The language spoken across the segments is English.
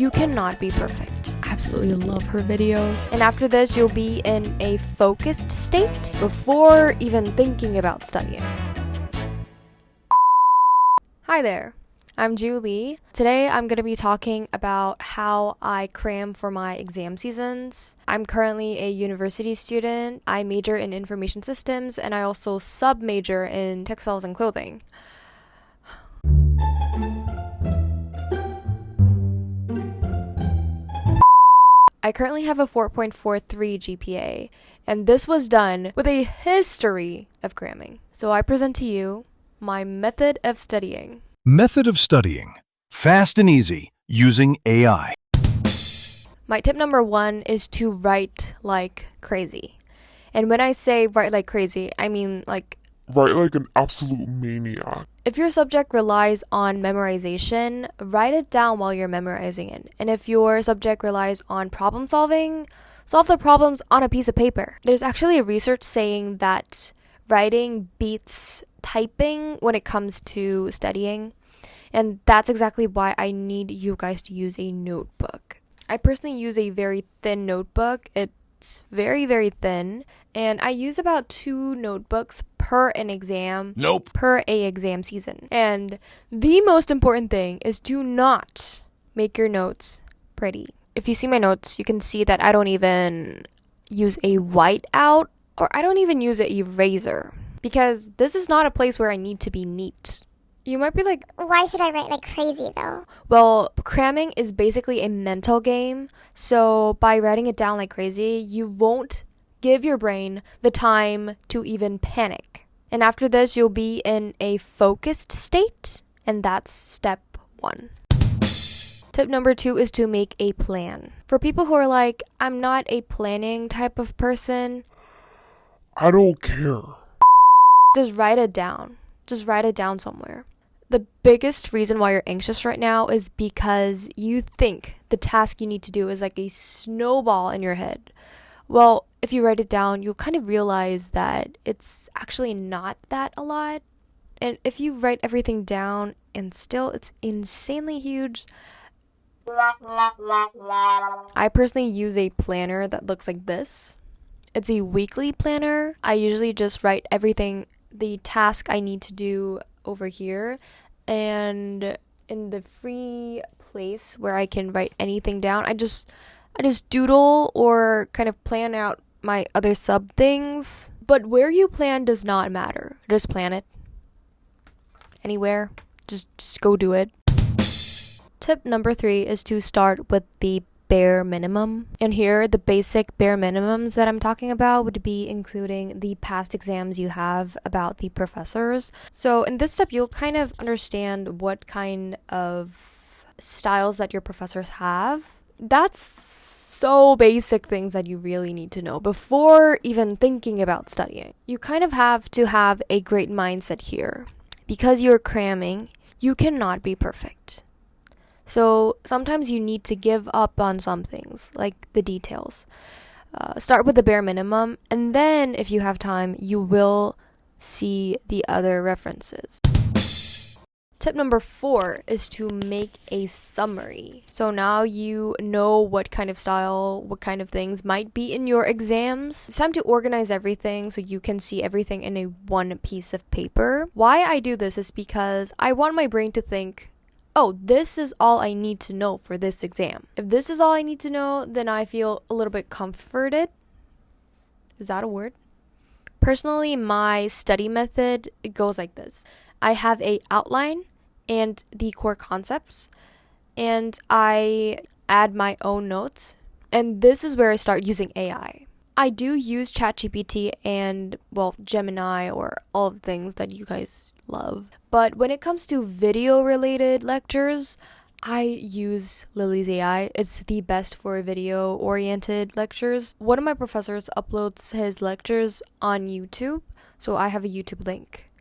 You cannot be perfect. I absolutely love her videos. And after this, you'll be in a focused state before even thinking about studying. Hi there, I'm Julie. Today I'm going to be talking about how I cram for my exam seasons. I'm currently a university student. I major in information systems and I also sub-major in textiles and clothing. I currently have a 4.43 GPA, and this was done with a history of cramming. So I present to you my method of studying. Method of studying. Fast and easy, using AI. My tip number 1 is to write like crazy. And when I say write like crazy, I mean like write like an absolute maniac. If your subject relies on memorization, write it down while you're memorizing it. And if your subject relies on problem solving, solve the problems on a piece of paper. There's actually a research saying that writing beats typing when it comes to studying. And that's exactly why I need you guys to use a notebook. I personally use a very thin notebook. It's very, very thin. And I use about 2 notebooks per an exam. Per a exam season. And the most important thing is to not make your notes pretty. If you see my notes, you can see that I don't even use a whiteout or I don't even use an eraser because this is not a place where I need to be neat. You might be like, why should I write like crazy though? Well, cramming is basically a mental game. So by writing it down like crazy, you won't give your brain the time to even panic. And after this, you'll be in a focused state, and that's step 1. Tip number 2 is to make a plan. For people who are like, I'm not a planning type of person, I don't care. Just write it down. Just write it down somewhere. The biggest reason why you're anxious right now is because you think the task you need to do is like a snowball in your head. Well, if you write it down, you'll kind of realize that it's actually not that a lot. And if you write everything down and still it's insanely huge. I personally use a planner that looks like this. It's a weekly planner. I usually just write everything, the task I need to do over here. And in the free place where I can write anything down, I just doodle or kind of plan out my other sub things. But where you plan does not matter. Just plan it. Anywhere. Just go do it. Tip number 3 is to start with the bare minimum. And here, the basic bare minimums that I'm talking about would be including the past exams you have about the professors. So in this step, you'll kind of understand what kind of styles that your professors have. That's so basic things that you really need to know before even thinking about studying. You kind of have to have a great mindset here. Because you're cramming, you cannot be perfect. So sometimes you need to give up on some things, like the details. Start with the bare minimum, and then if you have time, you will see the other references. Tip number 4 is to make a summary. So now you know what kind of style, what kind of things might be in your exams. It's time to organize everything so you can see everything in a one piece of paper. Why I do this is because I want my brain to think, oh, this is all I need to know for this exam. If this is all I need to know, then I feel a little bit comforted. Is that a word? Personally, my study method, it goes like this. I have a outline and the core concepts, and I add my own notes, and this is where I start using AI. I do use ChatGPT and, well, Gemini or all of the things that you guys love. But when it comes to video-related lectures, I use Lily's AI. It's the best for video-oriented lectures. One of my professors uploads his lectures on YouTube, so I have a YouTube link.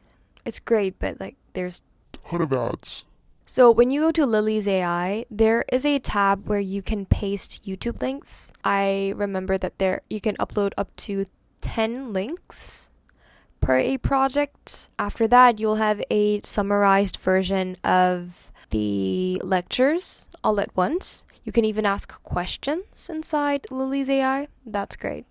It's great, but like there's ton of ads. So when you go to Lily's AI, there is a tab where you can paste YouTube links. I remember that there you can upload up to 10 links per a project. After that, you'll have a summarized version of the lectures all at once. You can even ask questions inside Lily's AI. That's great.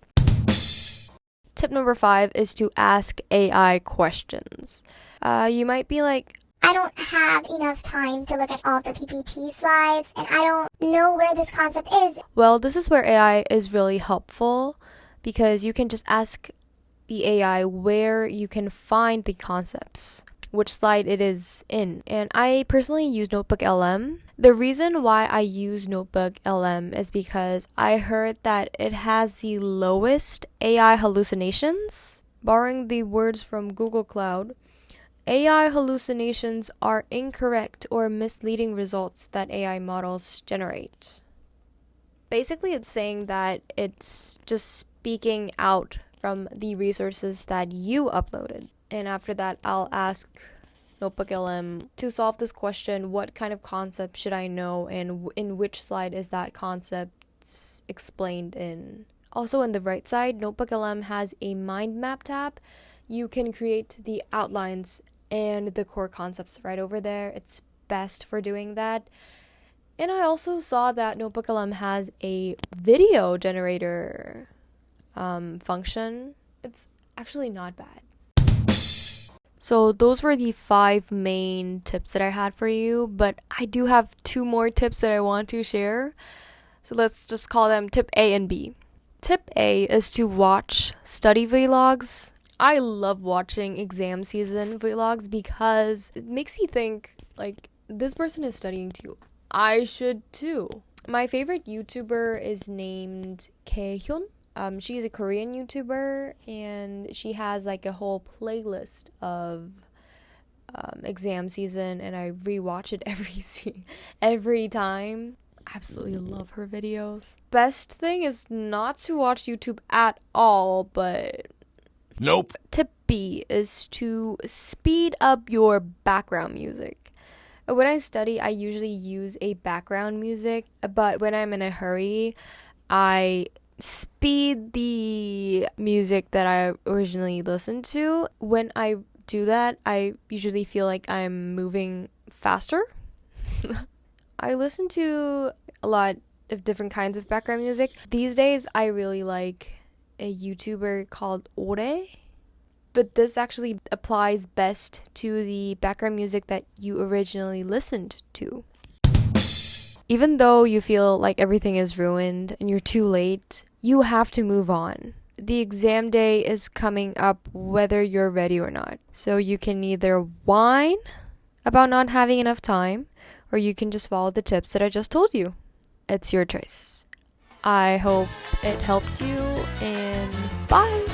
Tip number 5 is to ask AI questions. You might be like, I don't have enough time to look at all the PPT slides, and I don't know where this concept is. well, this is where AI is really helpful because you can just ask the AI where you can find the concepts, which slide it is in. And I personally use Notebook LM. The reason why I use Notebook LM is because I heard that it has the lowest AI hallucinations. Borrowing the words from Google Cloud, AI hallucinations are incorrect or misleading results that AI models generate. Basically, it's saying that it's just speaking out from the resources that you uploaded. And after that, I'll ask Notebook LM to solve this question, what kind of concept should I know and in which slide is that concept explained in. Also, on the right side, Notebook LM has a mind map tab. You can create the outlines and the core concepts right over there. It's best for doing that. And I also saw that Notebook LM has a video generator function. It's actually not bad. So those were the 5 main tips that I had for you, but I do have 2 more tips that I want to share. So let's just call them tip A and B. Tip A is to watch study vlogs. I love watching exam season vlogs because it makes me think, like, this person is studying too. I should too. My favorite YouTuber is named Kaehyun. She's a Korean YouTuber and she has like a whole playlist of exam season, and I rewatch it every time. Absolutely love her videos. Best thing is not to watch YouTube at all, but Nope. tip B is to speed up your background music. When I study, I usually use a background music, but when I'm in a hurry, I speed the music that I originally listened to. When I do that, I usually feel like I'm moving faster. I listen to a lot of different kinds of background music. These days, I really like a YouTuber called Ore, but this actually applies best to the background music that you originally listened to. Even though you feel like everything is ruined and you're too late, you have to move on. The exam day is coming up whether you're ready or not. So you can either whine about not having enough time, or you can just follow the tips that I just told you. It's your choice. I hope it helped you, and bye!